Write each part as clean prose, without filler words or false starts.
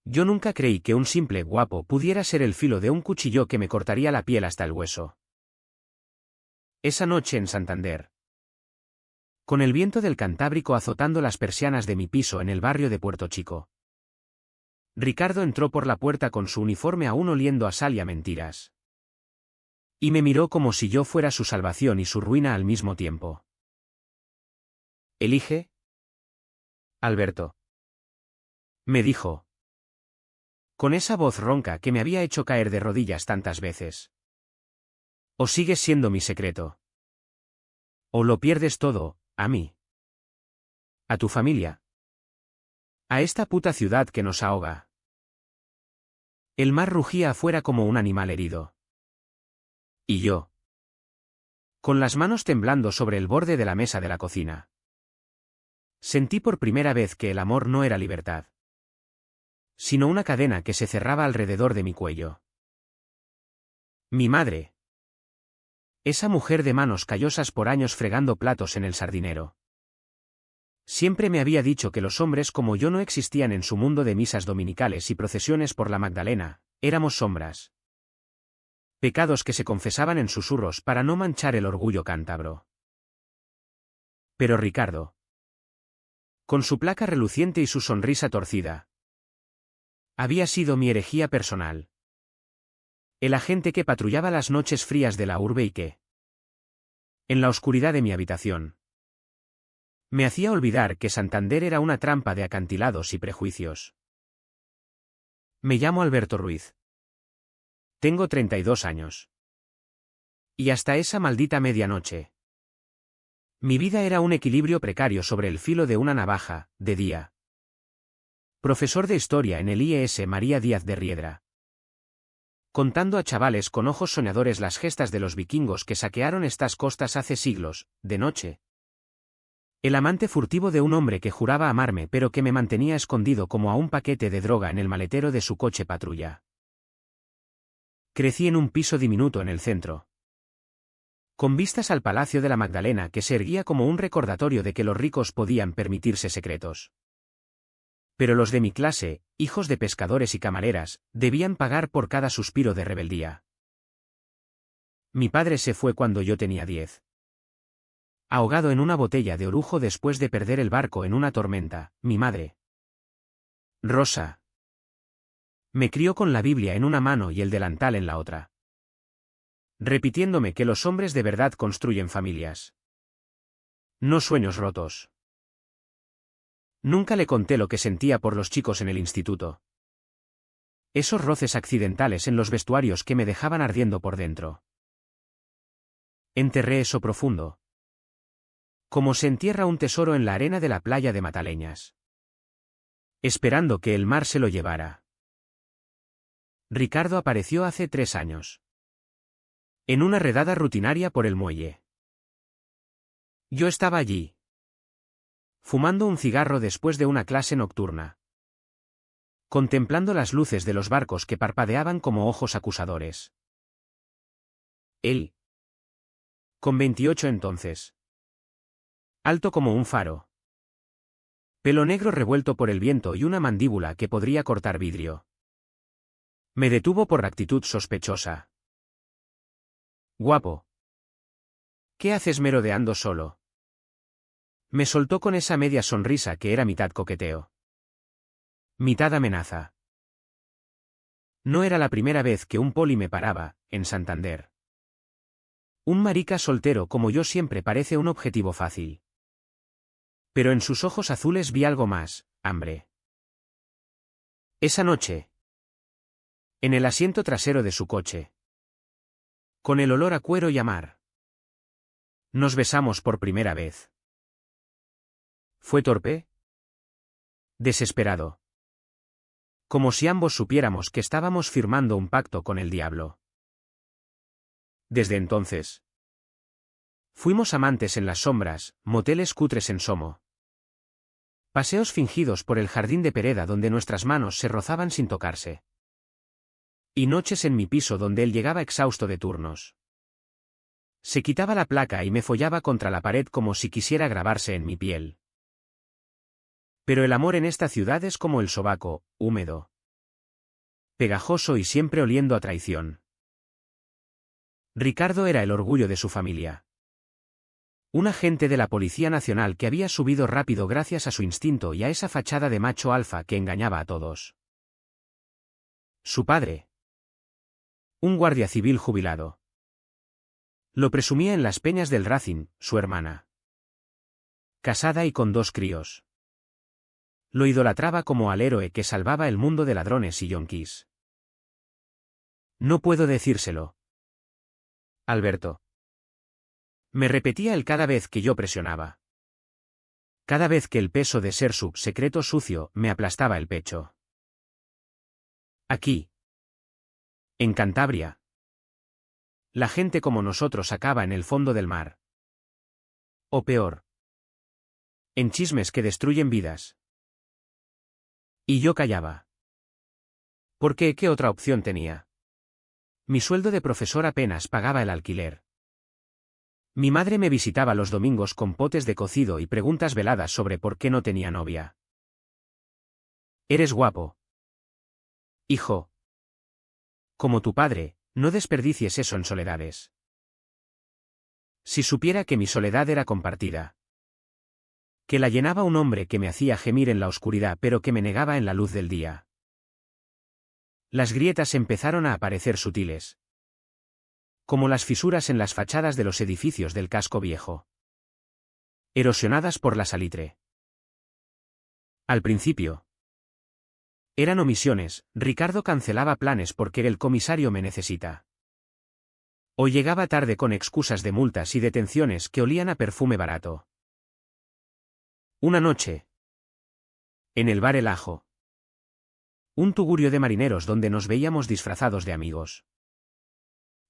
Yo nunca creí que un simple guapo pudiera ser el filo de un cuchillo que me cortaría la piel hasta el hueso. Esa noche en Santander. Con el viento del Cantábrico azotando las persianas de mi piso en el barrio de Puerto Chico. Ricardo entró por la puerta con su uniforme aún oliendo a sal y a mentiras. Y me miró como si yo fuera su salvación y su ruina al mismo tiempo. «Elige, Alberto», me dijo, con esa voz ronca que me había hecho caer de rodillas tantas veces. «O sigues siendo mi secreto. O lo pierdes todo, a mí. A tu familia. A esta puta ciudad que nos ahoga». El mar rugía afuera como un animal herido. Y yo, con las manos temblando sobre el borde de la mesa de la cocina, sentí por primera vez que el amor no era libertad, sino una cadena que se cerraba alrededor de mi cuello. Mi madre. Esa mujer de manos callosas por años fregando platos en el sardinero. Siempre me había dicho que los hombres como yo no existían en su mundo de misas dominicales y procesiones por la Magdalena, éramos sombras. Pecados que se confesaban en susurros para no manchar el orgullo cántabro. Pero Ricardo, con su placa reluciente y su sonrisa torcida, había sido mi herejía personal. El agente que patrullaba las noches frías de la urbe y que, en la oscuridad de mi habitación, me hacía olvidar que Santander era una trampa de acantilados y prejuicios. Me llamo Alberto Ruiz. Tengo 32 años. Y hasta esa maldita medianoche, mi vida era un equilibrio precario sobre el filo de una navaja, de día. Profesor de historia en el IES María Díaz de Riedra. Contando a chavales con ojos soñadores las gestas de los vikingos que saquearon estas costas hace siglos, de noche. El amante furtivo de un hombre que juraba amarme pero que me mantenía escondido como a un paquete de droga en el maletero de su coche patrulla. Crecí en un piso diminuto en el centro, con vistas al Palacio de la Magdalena que se erguía como un recordatorio de que los ricos podían permitirse secretos. Pero los de mi clase, hijos de pescadores y camareras, debían pagar por cada suspiro de rebeldía. Mi padre se fue cuando yo tenía 10. Ahogado en una botella de orujo después de perder el barco en una tormenta, mi madre, Rosa, me crió con la Biblia en una mano y el delantal en la otra, repitiéndome que los hombres de verdad construyen familias, no sueños rotos. Nunca le conté lo que sentía por los chicos en el instituto. Esos roces accidentales en los vestuarios que me dejaban ardiendo por dentro. Enterré eso profundo, como se entierra un tesoro en la arena de la playa de Mataleñas, esperando que el mar se lo llevara. Ricardo apareció hace 3 años. En una redada rutinaria por el muelle. Yo estaba allí, fumando un cigarro después de una clase nocturna, contemplando las luces de los barcos que parpadeaban como ojos acusadores. Él, con 28 entonces, alto como un faro, pelo negro revuelto por el viento y una mandíbula que podría cortar vidrio. Me detuvo por actitud sospechosa. «Guapo. ¿Qué haces merodeando solo?». Me soltó con esa media sonrisa que era mitad coqueteo, mitad amenaza. No era la primera vez que un poli me paraba, en Santander. Un marica soltero como yo siempre parece un objetivo fácil. Pero en sus ojos azules vi algo más, hambre. Esa noche, en el asiento trasero de su coche, con el olor a cuero y a mar, nos besamos por primera vez. ¿Fue torpe? Desesperado. Como si ambos supiéramos que estábamos firmando un pacto con el diablo. Desde entonces, fuimos amantes en las sombras, moteles cutres en Somo. Paseos fingidos por el jardín de Pereda donde nuestras manos se rozaban sin tocarse. Y noches en mi piso donde él llegaba exhausto de turnos. Se quitaba la placa y me follaba contra la pared como si quisiera grabarse en mi piel. Pero el amor en esta ciudad es como el sobaco, húmedo. pegajoso y siempre oliendo a traición. Ricardo era el orgullo de su familia. Un agente de la Policía Nacional que había subido rápido gracias a su instinto y a esa fachada de macho alfa que engañaba a todos. Su padre. Un guardia civil jubilado. Lo presumía en las peñas del Racing, su hermana. Casada y con 2 críos. Lo idolatraba como al héroe que salvaba el mundo de ladrones y yonkis. No puedo decírselo. Alberto. Me repetía él cada vez que yo presionaba. Cada vez que el peso de ser su secreto sucio me aplastaba el pecho. Aquí. En Cantabria. La gente como nosotros acaba en el fondo del mar. O peor. En chismes que destruyen vidas. Y yo callaba. ¿Por qué? ¿Qué otra opción tenía? Mi sueldo de profesor apenas pagaba el alquiler. Mi madre me visitaba los domingos con potes de cocido y preguntas veladas sobre por qué no tenía novia. Eres guapo. Hijo. Como tu padre, no desperdicies eso en soledades. Si supiera que mi soledad era compartida. Que la llenaba un hombre que me hacía gemir en la oscuridad pero que me negaba en la luz del día. Las grietas empezaron a aparecer sutiles. Como las fisuras en las fachadas de los edificios del casco viejo. Erosionadas por la salitre. Al principio. Eran omisiones, Ricardo cancelaba planes porque el comisario me necesita. O llegaba tarde con excusas de multas y detenciones que olían a perfume barato. Una noche. En el bar El Ajo. Un tugurio de marineros donde nos veíamos disfrazados de amigos.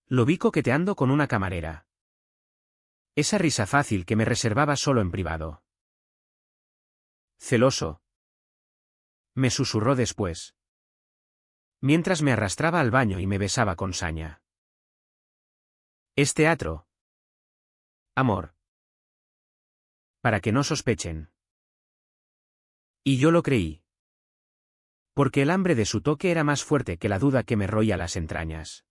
Lo vi coqueteando con una camarera. Esa risa fácil que me reservaba solo en privado. Celoso. Me susurró después. Mientras me arrastraba al baño y me besaba con saña. ¿Es teatro? Amor. Para que no sospechen. Y yo lo creí. Porque el hambre de su toque era más fuerte que la duda que me roía las entrañas.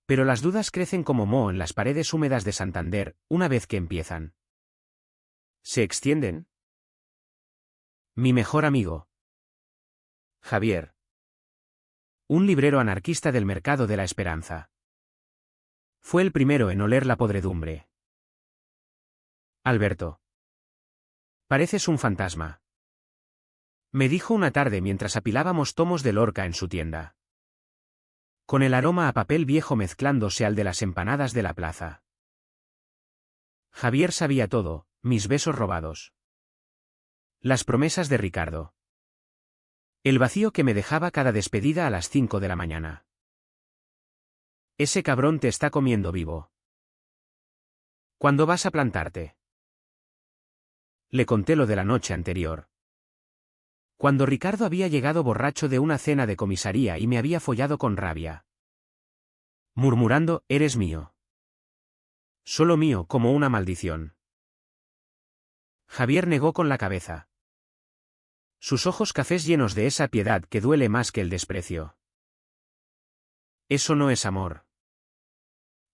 Pero las dudas crecen como moho en las paredes húmedas de Santander, una vez que empiezan. ¿Se extienden? Mi mejor amigo. Javier. Un librero anarquista del mercado de la esperanza. Fue el primero en oler la podredumbre. Alberto. Pareces un fantasma. Me dijo una tarde mientras apilábamos tomos de Lorca en su tienda. Con el aroma a papel viejo mezclándose al de las empanadas de la plaza. Javier sabía todo, mis besos robados. Las promesas de Ricardo. El vacío que me dejaba cada despedida a las 5 de la mañana. Ese cabrón te está comiendo vivo. ¿Cuándo vas a plantarte? Le conté lo de la noche anterior. Cuando Ricardo había llegado borracho de una cena de comisaría y me había follado con rabia. Murmurando, eres mío. Solo mío como una maldición. Javier negó con la cabeza. Sus ojos cafés llenos de esa piedad que duele más que el desprecio. Eso no es amor.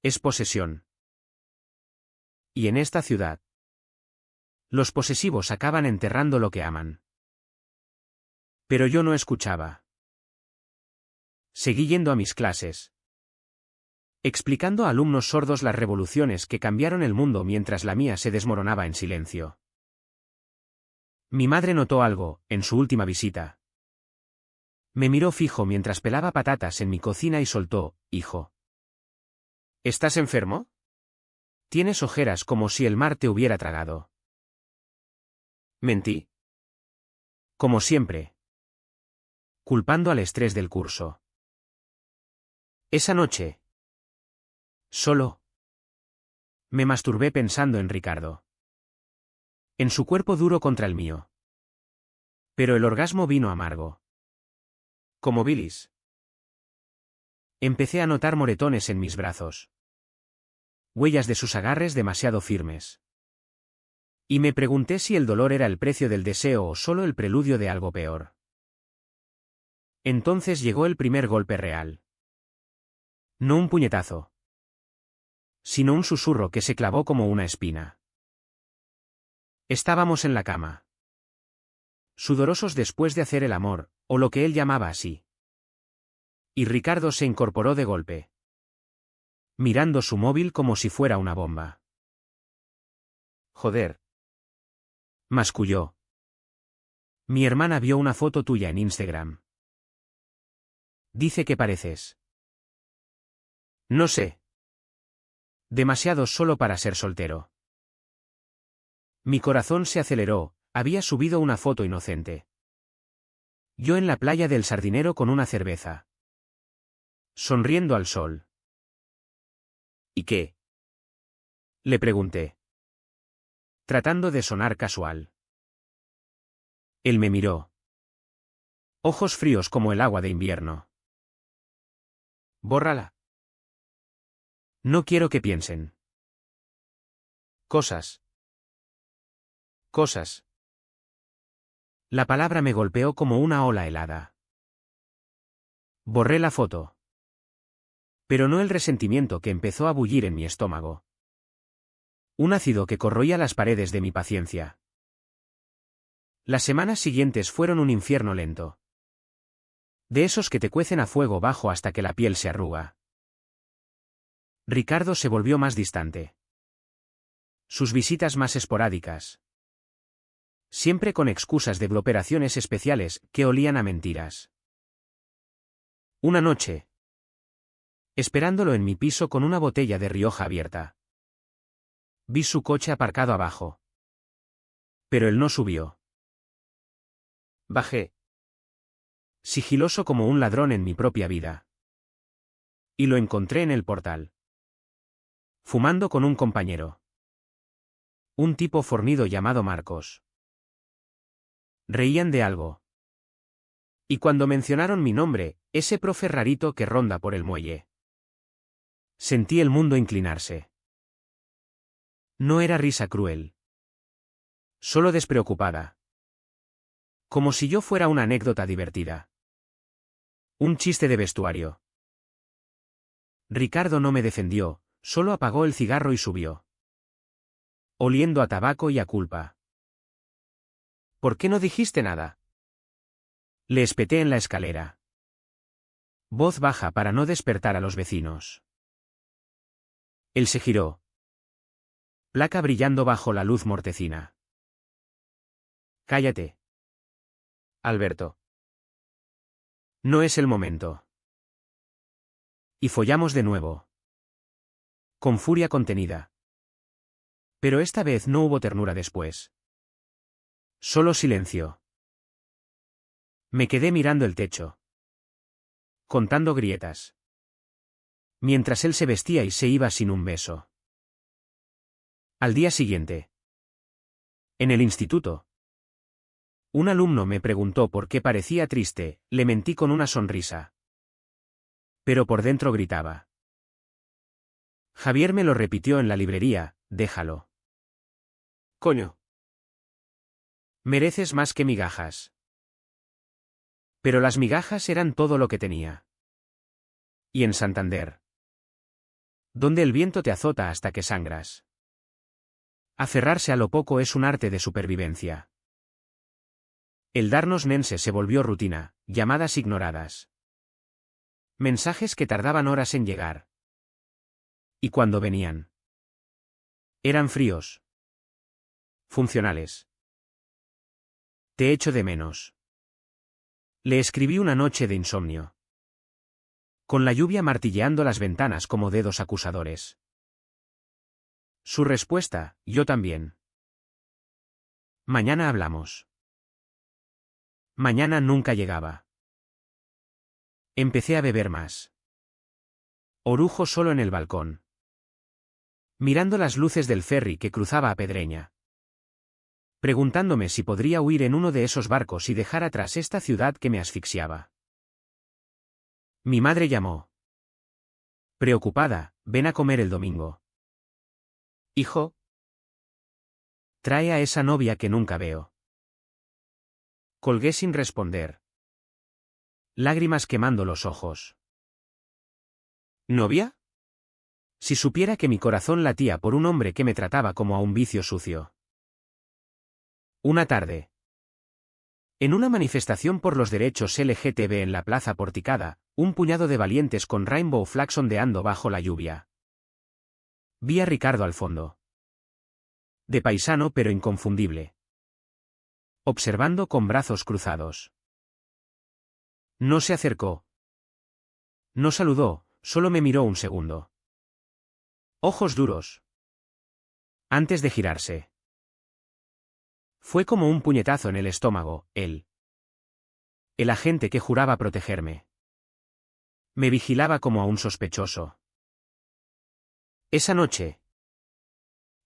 Es posesión. Y en esta ciudad. Los posesivos acaban enterrando lo que aman. Pero yo no escuchaba. Seguí yendo a mis clases. Explicando a alumnos sordos las revoluciones que cambiaron el mundo mientras la mía se desmoronaba en silencio. Mi madre notó algo, en su última visita. Me miró fijo mientras pelaba patatas en mi cocina y soltó, hijo. ¿Estás enfermo? Tienes ojeras como si el mar te hubiera tragado. Mentí. Como siempre. Culpando al estrés del curso. Esa noche. Solo. Me masturbé pensando en Ricardo. En su cuerpo duro contra el mío. Pero el orgasmo vino amargo. Como bilis. Empecé a notar moretones en mis brazos. Huellas de sus agarres demasiado firmes. Y me pregunté si el dolor era el precio del deseo o solo el preludio de algo peor. Entonces llegó el primer golpe real. No un puñetazo, sino un susurro que se clavó como una espina. Estábamos en la cama, sudorosos después de hacer el amor, o lo que él llamaba así. Y Ricardo se incorporó de golpe, mirando su móvil como si fuera una bomba. Joder, masculló. Mi hermana vio una foto tuya en Instagram. Dice que pareces. No sé. Demasiado solo para ser soltero. Mi corazón se aceleró, había subido una foto inocente. Yo en la playa del Sardinero con una cerveza, sonriendo al sol. ¿Y qué? Le pregunté, tratando de sonar casual. Él me miró. Ojos fríos como el agua de invierno. Bórrala. No quiero que piensen. Cosas. Cosas. La palabra me golpeó como una ola helada. Borré la foto. Pero no el resentimiento que empezó a bullir en mi estómago. Un ácido que corroía las paredes de mi paciencia. Las semanas siguientes fueron un infierno lento. De esos que te cuecen a fuego bajo hasta que la piel se arruga. Ricardo se volvió más distante. Sus visitas más esporádicas. Siempre con excusas de operaciones especiales que olían a mentiras. Una noche, esperándolo en mi piso con una botella de Rioja abierta, vi su coche aparcado abajo. Pero él no subió. Bajé, sigiloso como un ladrón en mi propia vida. Y lo encontré en el portal, fumando con un compañero. Un tipo fornido llamado Marcos. Reían de algo. Y cuando mencionaron mi nombre, ese profe rarito que ronda por el muelle, sentí el mundo inclinarse. No era risa cruel. Solo despreocupada. Como si yo fuera una anécdota divertida. Un chiste de vestuario. Ricardo no me defendió, solo apagó el cigarro y subió. Oliendo a tabaco y a culpa. ¿Por qué no dijiste nada? Le espeté en la escalera. Voz baja para no despertar a los vecinos. Él se giró. Placa brillando bajo la luz mortecina. Cállate, Alberto. No es el momento. Y follamos de nuevo. Con furia contenida. Pero esta vez no hubo ternura después. Solo silencio. Me quedé mirando el techo, contando grietas. Mientras él se vestía y se iba sin un beso. Al día siguiente. En el instituto. Un alumno me preguntó por qué parecía triste, le mentí con una sonrisa. Pero por dentro gritaba. Javier me lo repitió en la librería, déjalo. Coño. Mereces más que migajas. Pero las migajas eran todo lo que tenía. Y en Santander, donde el viento te azota hasta que sangras. Aferrarse a lo poco es un arte de supervivencia. El darnos nense se volvió rutina, llamadas ignoradas. Mensajes que tardaban horas en llegar. Y cuando venían, eran fríos. Funcionales. Te echo de menos. Le escribí una noche de insomnio. Con la lluvia martilleando las ventanas como dedos acusadores. Su respuesta, yo también. Mañana hablamos. Mañana nunca llegaba. Empecé a beber más. Orujo solo en el balcón. Mirando las luces del ferry que cruzaba a Pedreña. Preguntándome si podría huir en uno de esos barcos y dejar atrás esta ciudad que me asfixiaba. Mi madre llamó. Preocupada, ven a comer el domingo. Hijo. Trae a esa novia que nunca veo. Colgué sin responder. lágrimas quemando los ojos. ¿Novia? Si supiera que mi corazón latía por un hombre que me trataba como a un vicio sucio. Una tarde. En una manifestación por los derechos LGTB en la plaza porticada, un puñado de valientes con Rainbow Flags ondeando bajo la lluvia. Vi a Ricardo al fondo. De paisano pero inconfundible. Observando con brazos cruzados. No se acercó. No saludó, solo me miró un segundo. Ojos duros. Antes de girarse. Fue como un puñetazo en el estómago, él. El agente que juraba protegerme. Me vigilaba como a un sospechoso. Esa noche.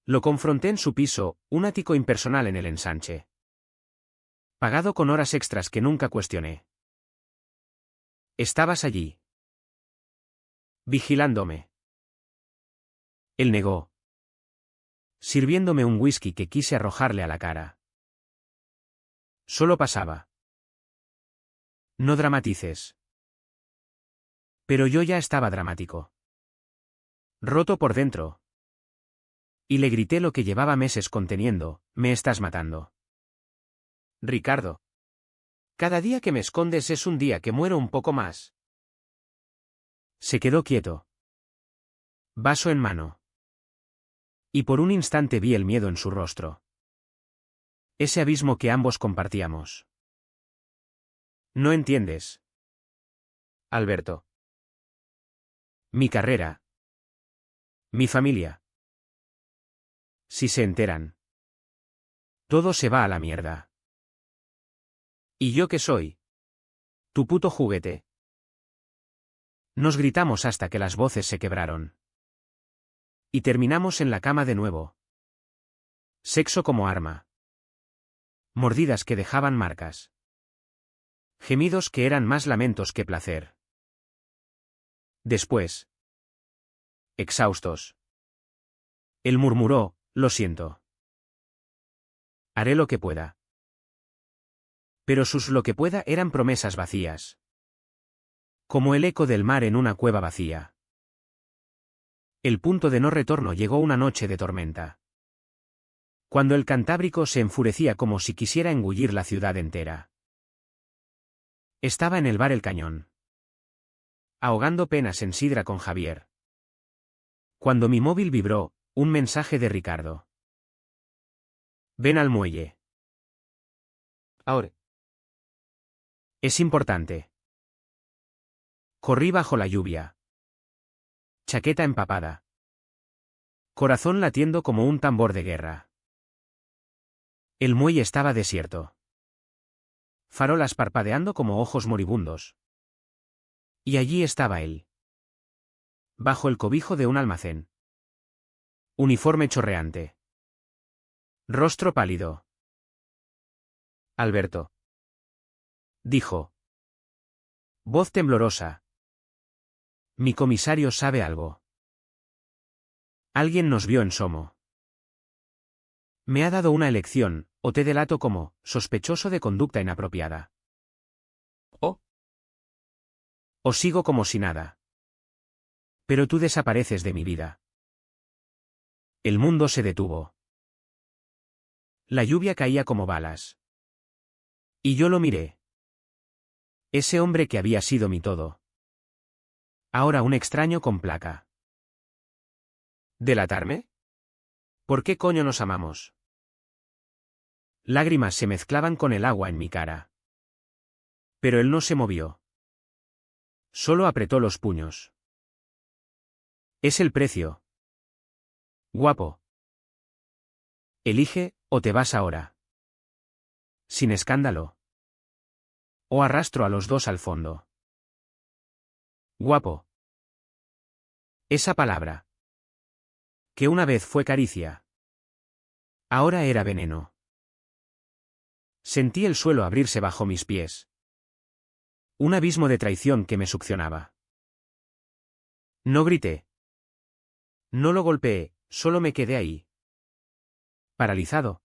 Lo confronté en su piso, un ático impersonal en el ensanche. Pagado con horas extras que nunca cuestioné. Estabas allí. Vigilándome. Él negó. Sirviéndome un whisky que quise arrojarle a la cara. Solo pasaba. No dramatices. Pero yo ya estaba dramático. Roto por dentro. Y le grité lo que llevaba meses conteniendo: me estás matando. Ricardo. Cada día que me escondes es un día que muero un poco más. Se quedó quieto. Vaso en mano. Y por un instante vi el miedo en su rostro. Ese abismo que ambos compartíamos. No entiendes. Alberto. Mi carrera. Mi familia. Si se enteran. Todo se va a la mierda. ¿Y yo qué soy? Tu puto juguete. Nos gritamos hasta que las voces se quebraron. Y terminamos en la cama de nuevo. Sexo como arma. Mordidas que dejaban marcas. Gemidos que eran más lamentos que placer. Después. Exhaustos. Él murmuró: lo siento. Haré lo que pueda. Pero sus lo que pueda eran promesas vacías. Como el eco del mar en una cueva vacía. El punto de no retorno llegó una noche de tormenta. Cuando el Cantábrico se enfurecía como si quisiera engullir la ciudad entera. Estaba en el bar El Cañón. Ahogando penas en sidra con Javier. Cuando mi móvil vibró, un mensaje de Ricardo. Ven al muelle. Ahora. Es importante. Corrí bajo la lluvia. Chaqueta empapada. Corazón latiendo como un tambor de guerra. El muelle estaba desierto. Farolas parpadeando como ojos moribundos. Y allí estaba él. Bajo el cobijo de un almacén. Uniforme chorreante. Rostro pálido. Alberto. Dijo. Voz temblorosa. Mi comisario sabe algo. Alguien nos vio en Somo. Me ha dado una elección: o te delato como sospechoso de conducta inapropiada. O sigo como si nada. Pero tú desapareces de mi vida. El mundo se detuvo. La lluvia caía como balas. Y yo lo miré. Ese hombre que había sido mi todo. Ahora un extraño con placa. ¿Delatarme? ¿Por qué coño nos amamos? Lágrimas se mezclaban con el agua en mi cara. Pero él no se movió. Solo apretó los puños. Es el precio. Guapo. Elige, o te vas ahora. Sin escándalo. O arrastro a los dos al fondo. Guapo. Esa palabra. Que una vez fue caricia. Ahora era veneno. Sentí el suelo abrirse bajo mis pies. Un abismo de traición que me succionaba. No grité. No lo golpeé, solo me quedé ahí. Paralizado.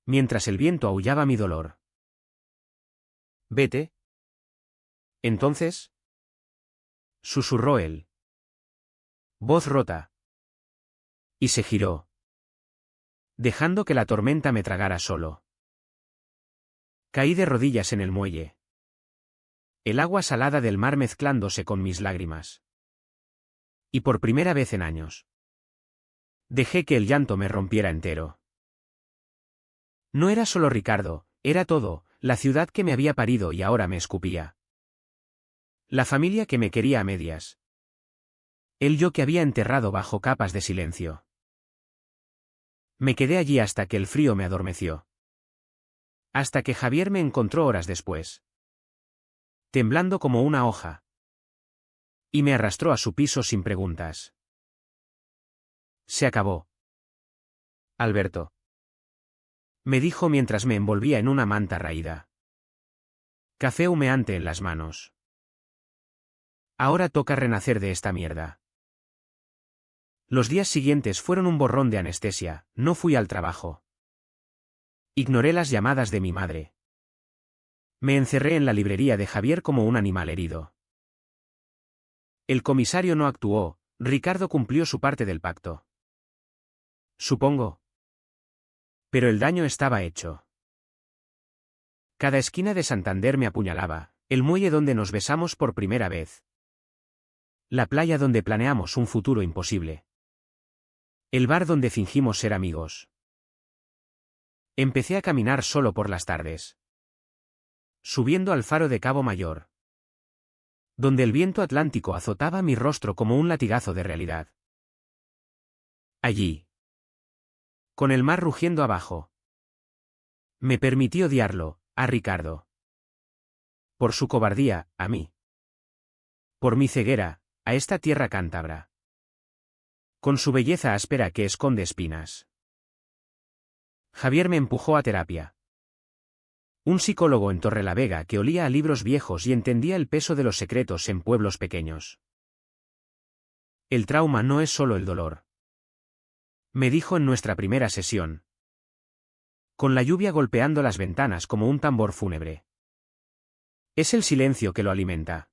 Mientras el viento aullaba mi dolor. Vete. Entonces, susurró él. Voz rota. Y se giró, dejando que la tormenta me tragara solo. Caí de rodillas en el muelle. El agua salada del mar mezclándose con mis lágrimas. Y por primera vez en años, dejé que el llanto me rompiera entero. No era solo Ricardo, era todo, la ciudad que me había parido y ahora me escupía. La familia que me quería a medias. El yo que había enterrado bajo capas de silencio. Me quedé allí hasta que el frío me adormeció. Hasta que Javier me encontró horas después, temblando como una hoja, y me arrastró a su piso sin preguntas. Se acabó. Alberto. Me dijo mientras me envolvía en una manta raída. Café humeante en las manos. Ahora toca renacer de esta mierda. Los días siguientes fueron un borrón de anestesia, no fui al trabajo. Ignoré las llamadas de mi madre. Me encerré en la librería de Javier como un animal herido. El comisario no actuó, Ricardo cumplió su parte del pacto. Supongo. Pero el daño estaba hecho. Cada esquina de Santander me apuñalaba, el muelle donde nos besamos por primera vez. La playa donde planeamos un futuro imposible. El bar donde fingimos ser amigos. Empecé a caminar solo por las tardes. Subiendo al faro de Cabo Mayor, donde el viento atlántico azotaba mi rostro como un latigazo de realidad. Allí, con el mar rugiendo abajo, me permití odiarlo, a Ricardo. Por su cobardía, a mí. Por mi ceguera, a esta tierra cántabra. Con su belleza áspera que esconde espinas. Javier me empujó a terapia. Un psicólogo en Torrelavega que olía a libros viejos y entendía el peso de los secretos en pueblos pequeños. El trauma no es solo el dolor. Me dijo en nuestra primera sesión. Con la lluvia golpeando las ventanas como un tambor fúnebre. Es el silencio que lo alimenta.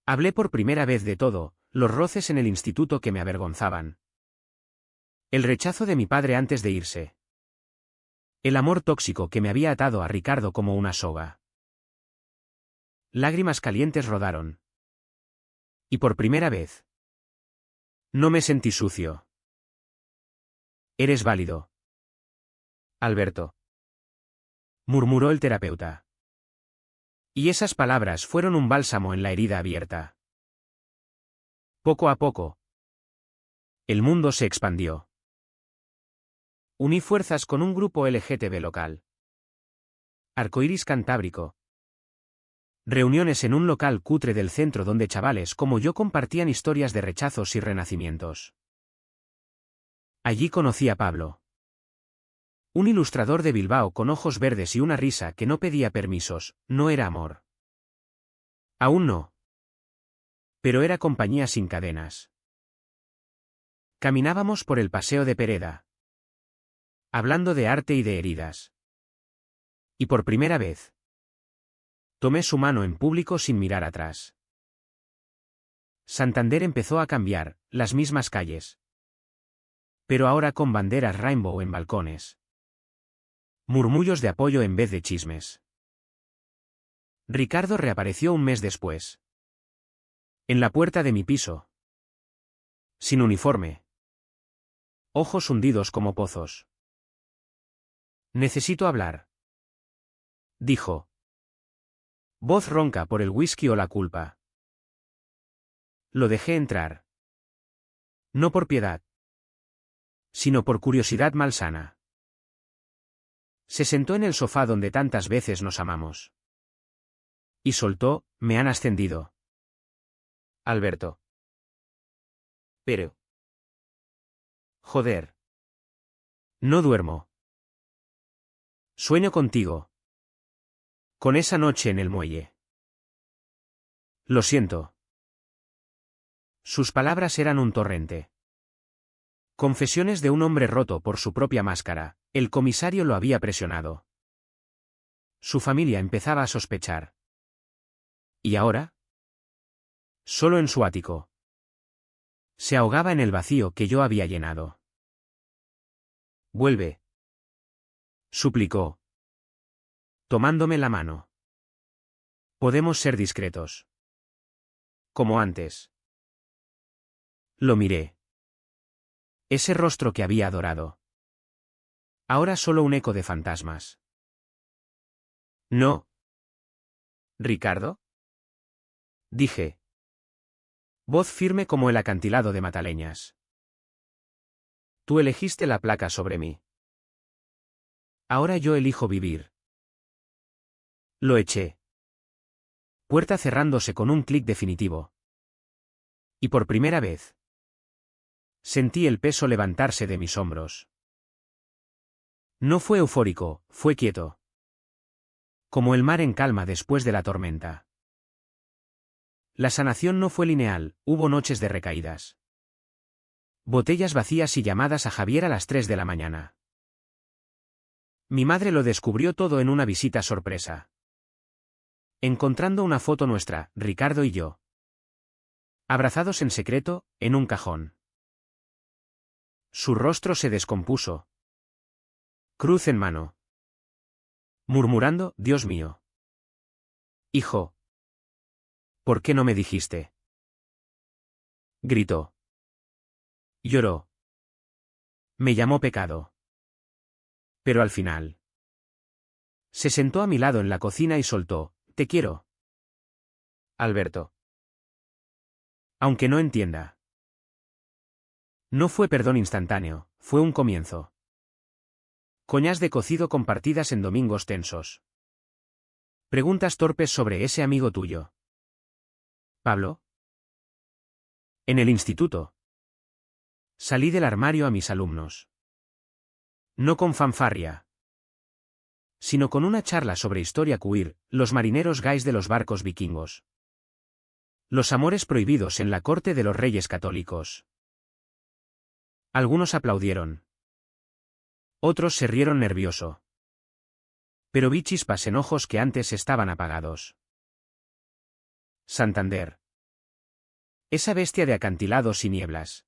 Hablé por primera vez de todo, los roces en el instituto que me avergonzaban. El rechazo de mi padre antes de irse. El amor tóxico que me había atado a Ricardo como una soga. Lágrimas calientes rodaron. Y por primera vez, no me sentí sucio. Eres válido, Alberto, murmuró el terapeuta. Y esas palabras fueron un bálsamo en la herida abierta. Poco a poco, el mundo se expandió. Uní fuerzas con un grupo LGTB local. Arcoíris Cantábrico. Reuniones en un local cutre del centro donde chavales como yo compartían historias de rechazos y renacimientos. Allí conocí a Pablo. Un ilustrador de Bilbao con ojos verdes y una risa que no pedía permisos, no era amor. Aún no. Pero era compañía sin cadenas. Caminábamos por el paseo de Pereda. Hablando de arte y de heridas. Y por primera vez, tomé su mano en público sin mirar atrás. Santander empezó a cambiar, las mismas calles. Pero ahora con banderas rainbow en balcones. Murmullos de apoyo en vez de chismes. Ricardo reapareció un mes después. En la puerta de mi piso. Sin uniforme. Ojos hundidos como pozos. Necesito hablar. Dijo. Voz ronca por el whisky o la culpa. Lo dejé entrar. No por piedad, sino por curiosidad malsana. Se sentó en el sofá donde tantas veces nos amamos. Y soltó, me han ascendido. Alberto. Pero. Joder. No duermo. Sueño contigo. Con esa noche en el muelle. Lo siento. Sus palabras eran un torrente. Confesiones de un hombre roto por su propia máscara, el comisario lo había presionado. Su familia empezaba a sospechar. ¿Y ahora? Solo en su ático. Se ahogaba en el vacío que yo había llenado. Vuelve, suplicó, tomándome la mano. Podemos ser discretos. Como antes. Lo miré. Ese rostro que había adorado. Ahora solo un eco de fantasmas. No. ¿Ricardo? Dije. Voz firme como el acantilado de Mataleñas. Tú elegiste la placa sobre mí. Ahora yo elijo vivir. Lo eché. Puerta cerrándose con un clic definitivo. Y por primera vez, sentí el peso levantarse de mis hombros. No fue eufórico, fue quieto. Como el mar en calma después de la tormenta. La sanación no fue lineal, hubo noches de recaídas. Botellas vacías y llamadas a Javier a las 3 de la mañana. Mi madre lo descubrió todo en una visita sorpresa. Encontrando una foto nuestra, Ricardo y yo. Abrazados en secreto, en un cajón. Su rostro se descompuso. Cruz en mano. Murmurando, Dios mío. Hijo. ¿Por qué no me dijiste? Gritó. Lloró. Me llamó pecado. Pero al final. Se sentó a mi lado en la cocina y soltó, te quiero. Alberto. Aunque no entienda. No fue perdón instantáneo, fue un comienzo. Coñas de cocido compartidas en domingos tensos. Preguntas torpes sobre ese amigo tuyo. ¿Pablo? En el instituto. Salí del armario a mis alumnos. No con fanfarria. Sino con una charla sobre historia queer, los marineros gays de los barcos vikingos. Los amores prohibidos en la corte de los reyes católicos. Algunos aplaudieron. Otros se rieron nervioso. Pero vi chispas en ojos que antes estaban apagados. Santander. Esa bestia de acantilados y nieblas.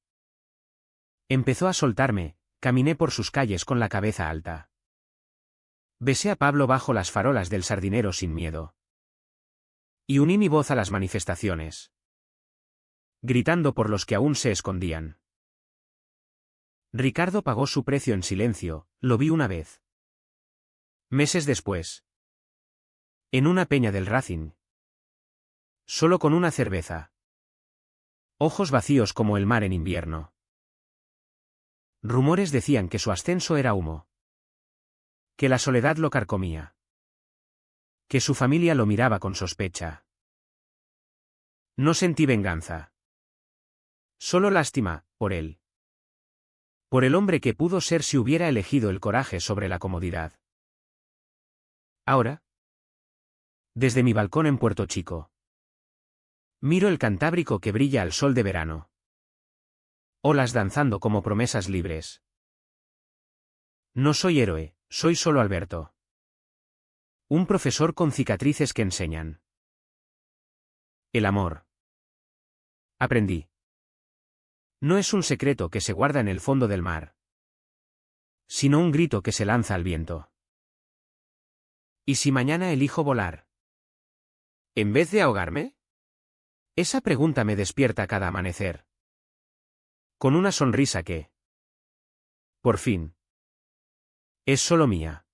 Empezó a soltarme, caminé por sus calles con la cabeza alta. Besé a Pablo bajo las farolas del Sardinero sin miedo. Y uní mi voz a las manifestaciones. Gritando por los que aún se escondían. Ricardo pagó su precio en silencio, lo vi una vez. Meses después. En una peña del Racing. Solo con una cerveza. Ojos vacíos como el mar en invierno. Rumores decían que su ascenso era humo. Que la soledad lo carcomía. Que su familia lo miraba con sospecha. No sentí venganza. Solo lástima, por él. Por el hombre que pudo ser si hubiera elegido el coraje sobre la comodidad. Ahora. Desde mi balcón en Puerto Chico. Miro el Cantábrico que brilla al sol de verano. Olas danzando como promesas libres. No soy héroe, soy solo Alberto. Un profesor con cicatrices que enseñan. El amor. Aprendí. No es un secreto que se guarda en el fondo del mar. Sino un grito que se lanza al viento. ¿Y si mañana elijo volar? ¿En vez de ahogarme? Esa pregunta me despierta cada amanecer. Con una sonrisa que, por fin, es solo mía.